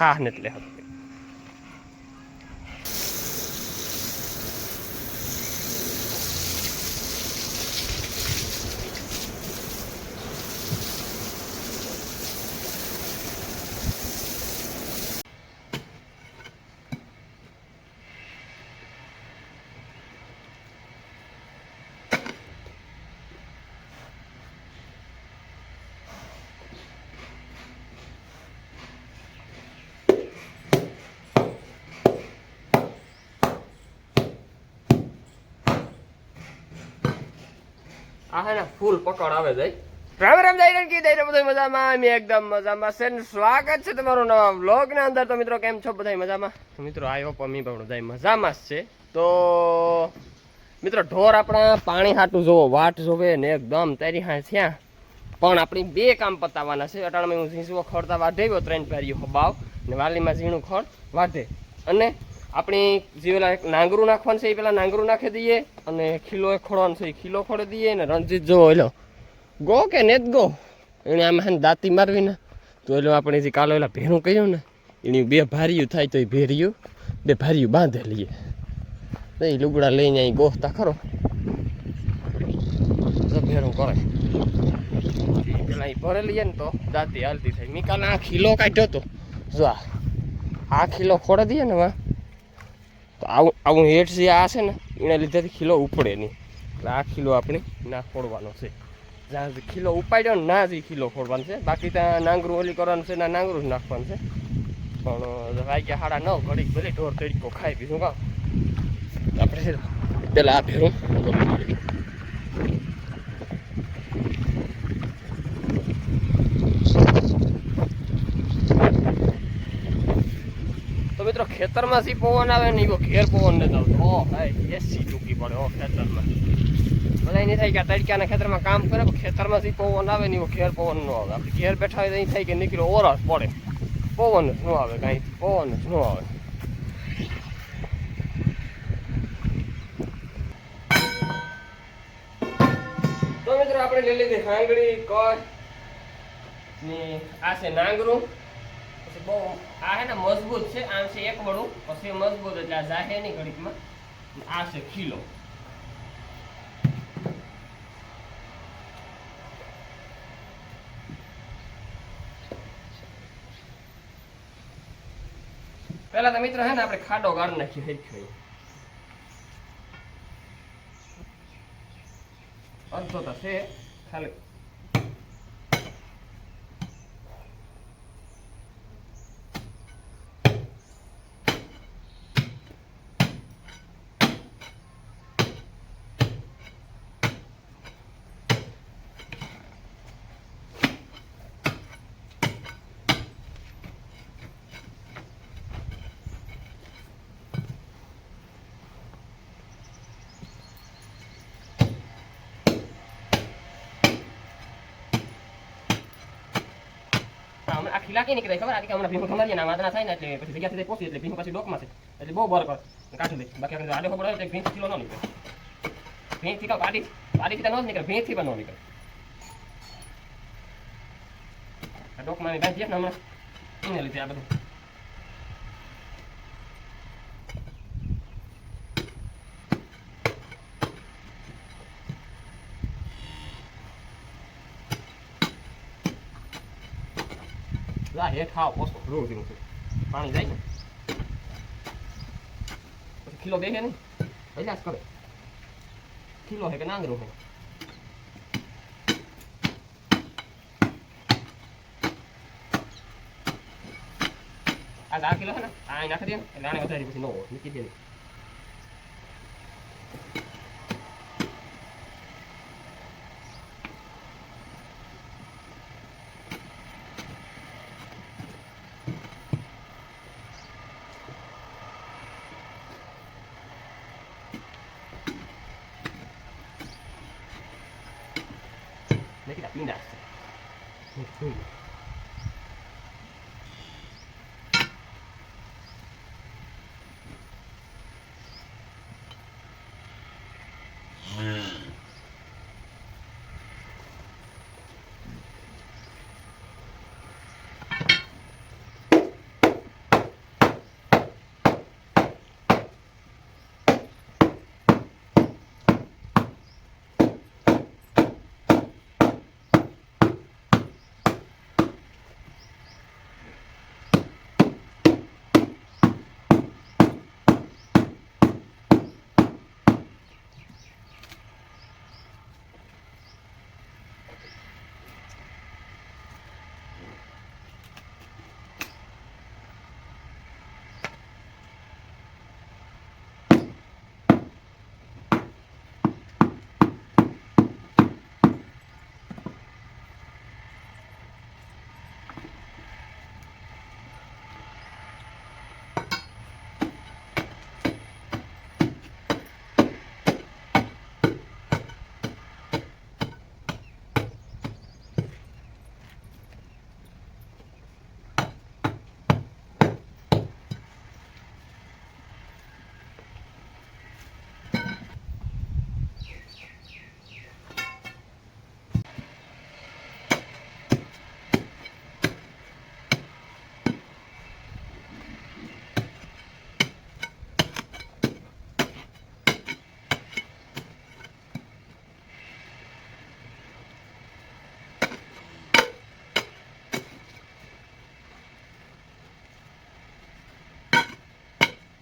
થા ને એટલે આ હે ને ફૂલ પકડ આવે જાય. રામ રામ જય કી દઈ બધું મજામાં, અમે એકદમ મજામાં છે ને સ્વાગત છે તમારું નવા વ્લોગ ના અંદર. તો મિત્રો કેમ છો બધા મજામાં? મિત્રો આઈ હોપ અમે પણ બધા મજામાં જ છે. તો મિત્રો ઢોર આપણા પાણી હાટું જોવો વાટ જોવે ને એકદમ તારી હા થયા, પણ આપણી બે કામ પતાવવાના છે. અટાણામાં હું ઝીંઝવો ખડતા વાઢેવ્યો 3 ભારીઓ હબાવ ને વાલીમાં ઝીણું ખડ વાઢે, અને આપણી જે પેલા નાંગરું નાખવાનું છે એ પેલા નાંગરું નાખી દઈએ, અને ખીલો ખોડવાનું છે એ ખીલો ખોડી દઈએ. ને રણજીત જો એલો ગો કે નેત ગો એને આમાં દાંતી મારવી ને, તો એલો આપણે જે કાલો એલા ભેરું કહ્યું ને એની બે ભાર્યું થાય, તો એ ભેર્યું બે ભાર્યું બાંધે લઈએ. એ લુગડા લઈને અહીં ગોખતા ખરો ભેરું કરે પેલા એ ભરે લઈએ ને તો દાંતી હાલતી થાય. મેં કાલે આ ખીલો કાઢ્યો હતો, જો આ ખીલો ખોડી દઈએ ને વા તો આવું હેઠ જે આ છે ને એના લીધેથી ખીલો ઉપડે નહીં. એટલે આ ખીલો આપણે ના ખોડવાનો છે. જ્યાં ખીલો ઉપાડ્યો ને ના જ ખીલો ખોડવાનો છે. બાકી ત્યાં નાંગરું ઓલી કરવાનું છે, ના નાંગરું જ નાખવાનું છે. પણ વાગ્યા 9:30 ઘડીક ભલે ઢોર તરીકો ખાઈ પીશું કામ આપણે પેલા આ ભેરું મિત્રો ખેતરમાં સી પવન આવે ને એવો ઘેર પવન નથી આવતો. ઓ ભાઈ એસી ટૂંકી પડે ઓ ખેતરમાં. બધા નહીં થાય કે તડક્યાના ખેતરમાં કામ કરે, પણ ખેતરમાં સી પવન આવે ને એવો ઘેર પવન ન આવે. આપણે ઘેર બેઠા હોય તો અહીં થાય કે નીકળ્યો ઓરસ પડે, પવન જ ન આવે, કાંઈ પવન જ ન આવે. તો મિત્રો આપણે લઈ લીધી હાંગડી કર ને આ છે નાંગરું. બહુ આ હે ને મજબૂત છે, આમ છે એક વડું, પછી મજબૂત એટલે આ જાહે નહીં ઘડીકમાં. આ છે ખીલો. પેલા તો મિત્રો હે ને આપણે ખાડો ગાળી નાખી હેઠી અડધો તો છે ખાલી. આ ખીલા કઈ નીકળે ખબર? આ કે હમણાં ભીમ ખમારીએ ના વાદના થાય ને એટલે પછી જગ્યા સુધી પહોંચી એટલે ભીમ પછી ડોકમાં છે એટલે બહુ બર કર કાઢી દે. બાકી આપણે આડે ખબર હોય તો ભીમ કિલો ન નીકળે. ભીમ થી પાડીથી તો ન નીકળે, ભીમ થી પણ ન નીકળે. આ ડોકમાં બાંધીએ ને હમણાં એને લીધે આ બધું હેઠ હાવ ઓછો રોજ છે. પાણી જાય ને પછી ખીલો બેસે નહીં, હજાસ કરે. ખીલો હે કે નાંગરું હે? આ કિલો હે ને આ નાખી દે એટલે આને વધારે પછી ન હોય, મૂકી દે. Neki tak pindah.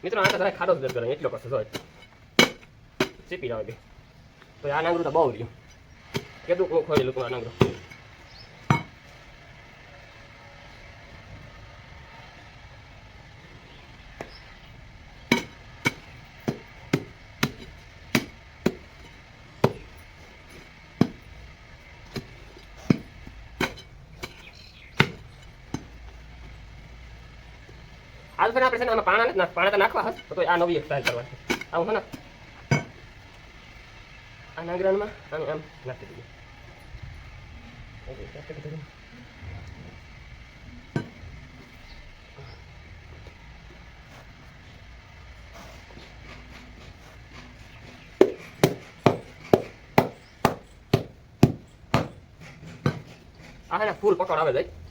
મિત્રો આ તો ખાડો જ કરે એટલો કશો હોય ચીપી આવે તો આ નાંગરું તો બહુ રહ્યું કેટલું ખોઈ લોકો આ નાંગરું आज फिर આપણે છે ને આમાં પાણા તો નાખવા હશે તો આ નવી એક સ્ટાઈલ કરવાની આવું છે ને આ નાંગરાનમાં આમ નાખી દઈએ આ હે ને ફૂલ પકડ આવે જાય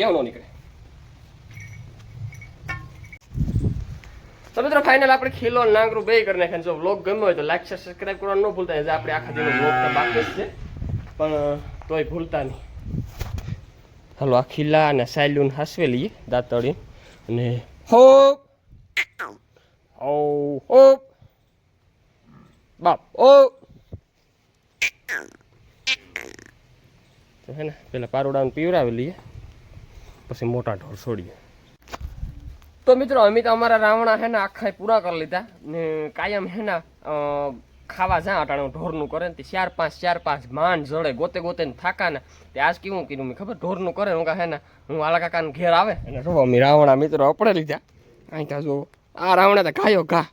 એવું ન નીકળે તો મિત્રો ફાઇનલ આપણે ખીલો નાંગરું બે કરી નાખ્યા જો વ્લોગ ગમ્યો હોય તો લાઈક શેર સબસ્ક્રાઇબ કરવાનું ન ભૂલતા આપણે આખા દિનનો વ્લોગ તો બાકી જ છે પણ તોય ભૂલતા નહીં હાલો આ ખીલા અને સાયલુન હાસવે લઈએ દાંતળી અને હોપ ઓ હોપ બાપ ઓ તો હે ને પેલા પારોડાને પીવરાવી લઈએ પછી મોટા ઢોર છોડીએ તો મિત્રો અમે તો અમારા રાવણા હે ને આખા પૂરા કરી લીધા ને કાયમ હે ને ખાવા જા અટાણું ઢોરનું કરે ને તે ચાર પાંચ માંડ જડે ગોતે ગોતે ને થાકા ને તે આજ કેવું કીધું મેં ખબર ઢોરનું કરે હું હે ને હું આલા કાકાને ઘેર આવે અને જો અમે રાવણા મિત્રો અપડે લીધા અહીં કા જો આ રાવણા તો ખાયો ઘા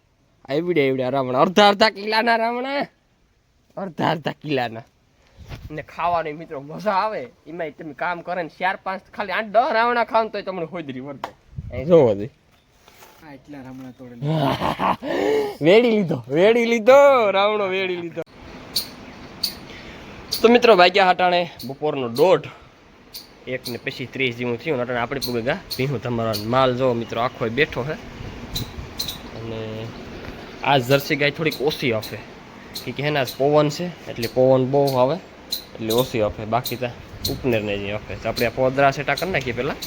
એવડે રાવણા અડધા કિલ્લાના રાવણા અડધા કિલ્લાના ને ખાવાની મિત્રો મજા આવે એમાં તમે કામ કરે ને 4-5 ખાલી 8-10 રાવણા ખાવ તો તમને હોદરી વર્તે અહીં જોવો દે એટલા રાવણા તોડે વેડી લીધો રાવણો વેડી લીધો તો મિત્રો વાગ્યા હટાણે બપોરનો 1:30 ને પછી 30 જેવું થયું અટાણે આપણે પૂગે ગા ભીહું તમારો માલ જો મિત્રો આખો બેઠો છે અને આ જર્સી ગાય થોડીક ઓછી આપે કે એના પવન છે એટલે પવન બહુ આવે એટલે ઓછી આપે બાકી તો ઉપનેરને જે આપે તો આપણે આ પોદરા સેટા કરી નાખીએ પહેલાં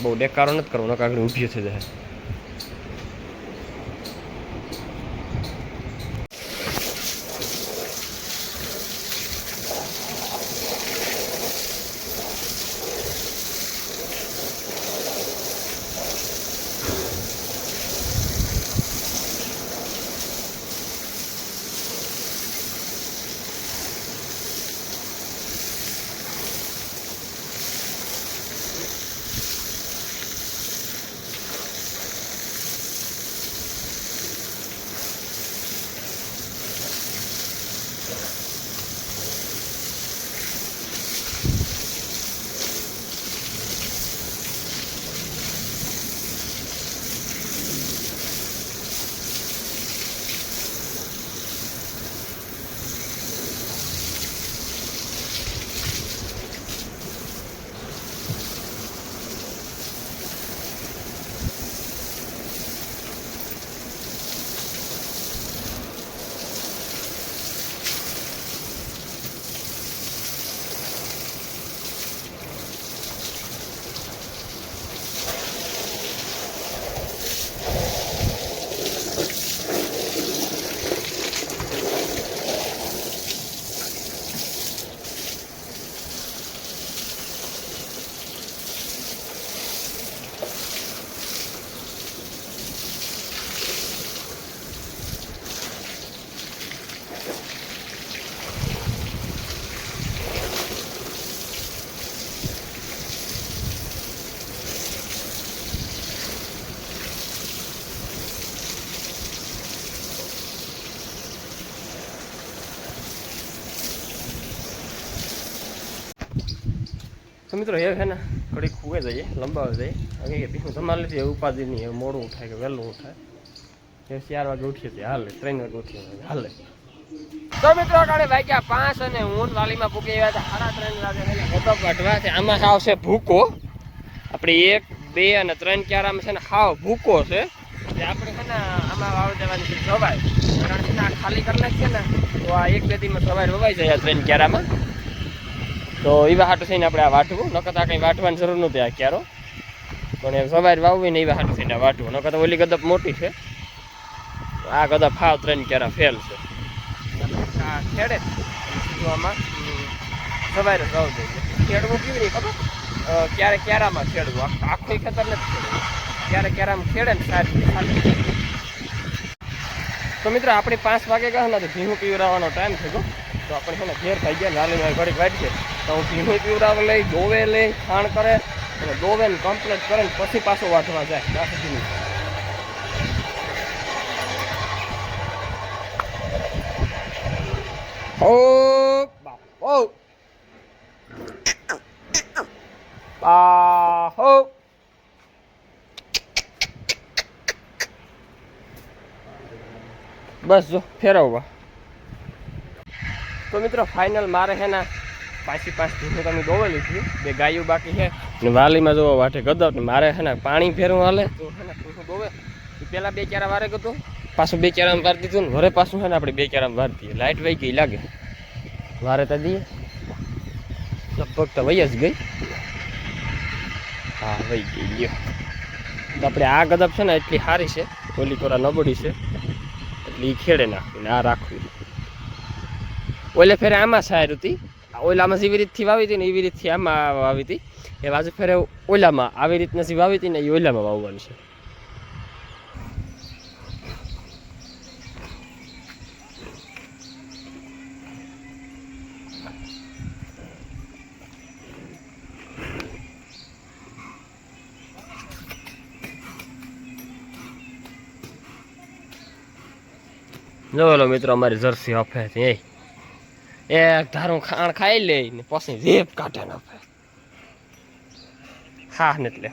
બહુ દેકારો નથી કરવો નકા આગળ ઊભી થઈ જાય મિત્રો એ છે ને ઘડી ખૂવે જઈએ લંબાવે જઈએ કે ભીનું તમારે લીધી ઉપાધિ નહીં એવું મોડું ઉઠાય કે વહેલું ઉઠાય એ 4 વાગે ઉઠીએ છીએ હાલે 3 વાગે ઉઠીએ હાલે તો મિત્રો કાલે વાગ્યા 5 અને હું વાલીમાં પૂકી ગયા હતા 3:30 વાગે ગદપ વાટવા છે આમાં આવશે ભૂકો આપણે 1 2 અને 3 ક્યારામાં છે ને હાવ ભૂકો છે આપણે છે ને આમાં વાવી દેવાની છે સવાય કારણ કે આ ખાલી કરી નાખીએ ને તો આ 1-2 દીમાં સવાય વવાઈ જાય 3 ક્યારામાં તો એવા હાટું થઈને આપણે આ વાટવું નકર આ કંઈ વાટવાની જરૂર નથી આ ક્યારો પણ એ સવારે વાવવી ને એવા હાટું થઈને વાટવું નકર તો ઓલી ગદપ મોટી છે આ ગદપ હાવ 3 ક્યારા ફેલ છે આ ખેડે આમાં સવારે વાવ જોઈએ ખેડવું કેવી રીતે ખબર ક્યારે ક્યારામાં ખેડવું આખું ખેતર નથી ખેડવું ક્યારે ક્યારામાં ખેડે ને સારી ખાલી તો મિત્રો આપણે 5 વાગે ગયા ને તો ભીનું પીવડાવવાનો ટાઈમ થઈ ગયો તો આપણે છે ને ઘેર થઈ ગયા નાલી ઘડીક વાટશે તો હું ભીનું પીવડાવ લઈ દોવે લઈ ખાણ કરે અને દોવે ને કમ્પ્લીટ કરે ને પછી પાછો વાટવા જાય ત્યાં સુધી ઓ બાપો બાહો બસ જો ફેરવવા તો મિત્રો ફાઇનલ મારે છે ને પાછી ભીનું તમે દોવે લીધી 2 ગાયું બાકી છે ને વાલીમાં જોવા વાટે ગદપ ને મારે છે ને પાણી ફેરવું હાલે તો છે ને ભીનું દોવે પહેલાં 2 ક્યારા વારે ગયું પાછું 2 ક્યારામાં વાર દીધું ને ઘરે પાછું છે ને આપણે 2 ક્યારામાં વાર દઈએ લાઇટ વહી ગઈ લાગે વારે તો દઈએ લગભગ તો વહી જ ગઈ હા વહી ગઈ લ્યો તો આપણે આ ગદપ છે ને એટલી સારી છે ઓલી કોરા નબળી છે એટલે એ ખેડે નાખવી ને આ રાખવી ઓલે ફેરે આમાં સારી હતી ઓલામાં જેવી રીતથી વાવી હતી ને એવી રીતથી આમાં વાવી હતી એ બાજુ ફેરે ઓલામાં આવી રીતના જે વાવી હતી ને એ ઓલામાં વાવવાનું છે જોલો મિત્રો અમારી જર્સી હફે છે એક ધારું ખાણ ખાઈ લે ને પછી રેપ કાઢે ને હફે હા ને એટલે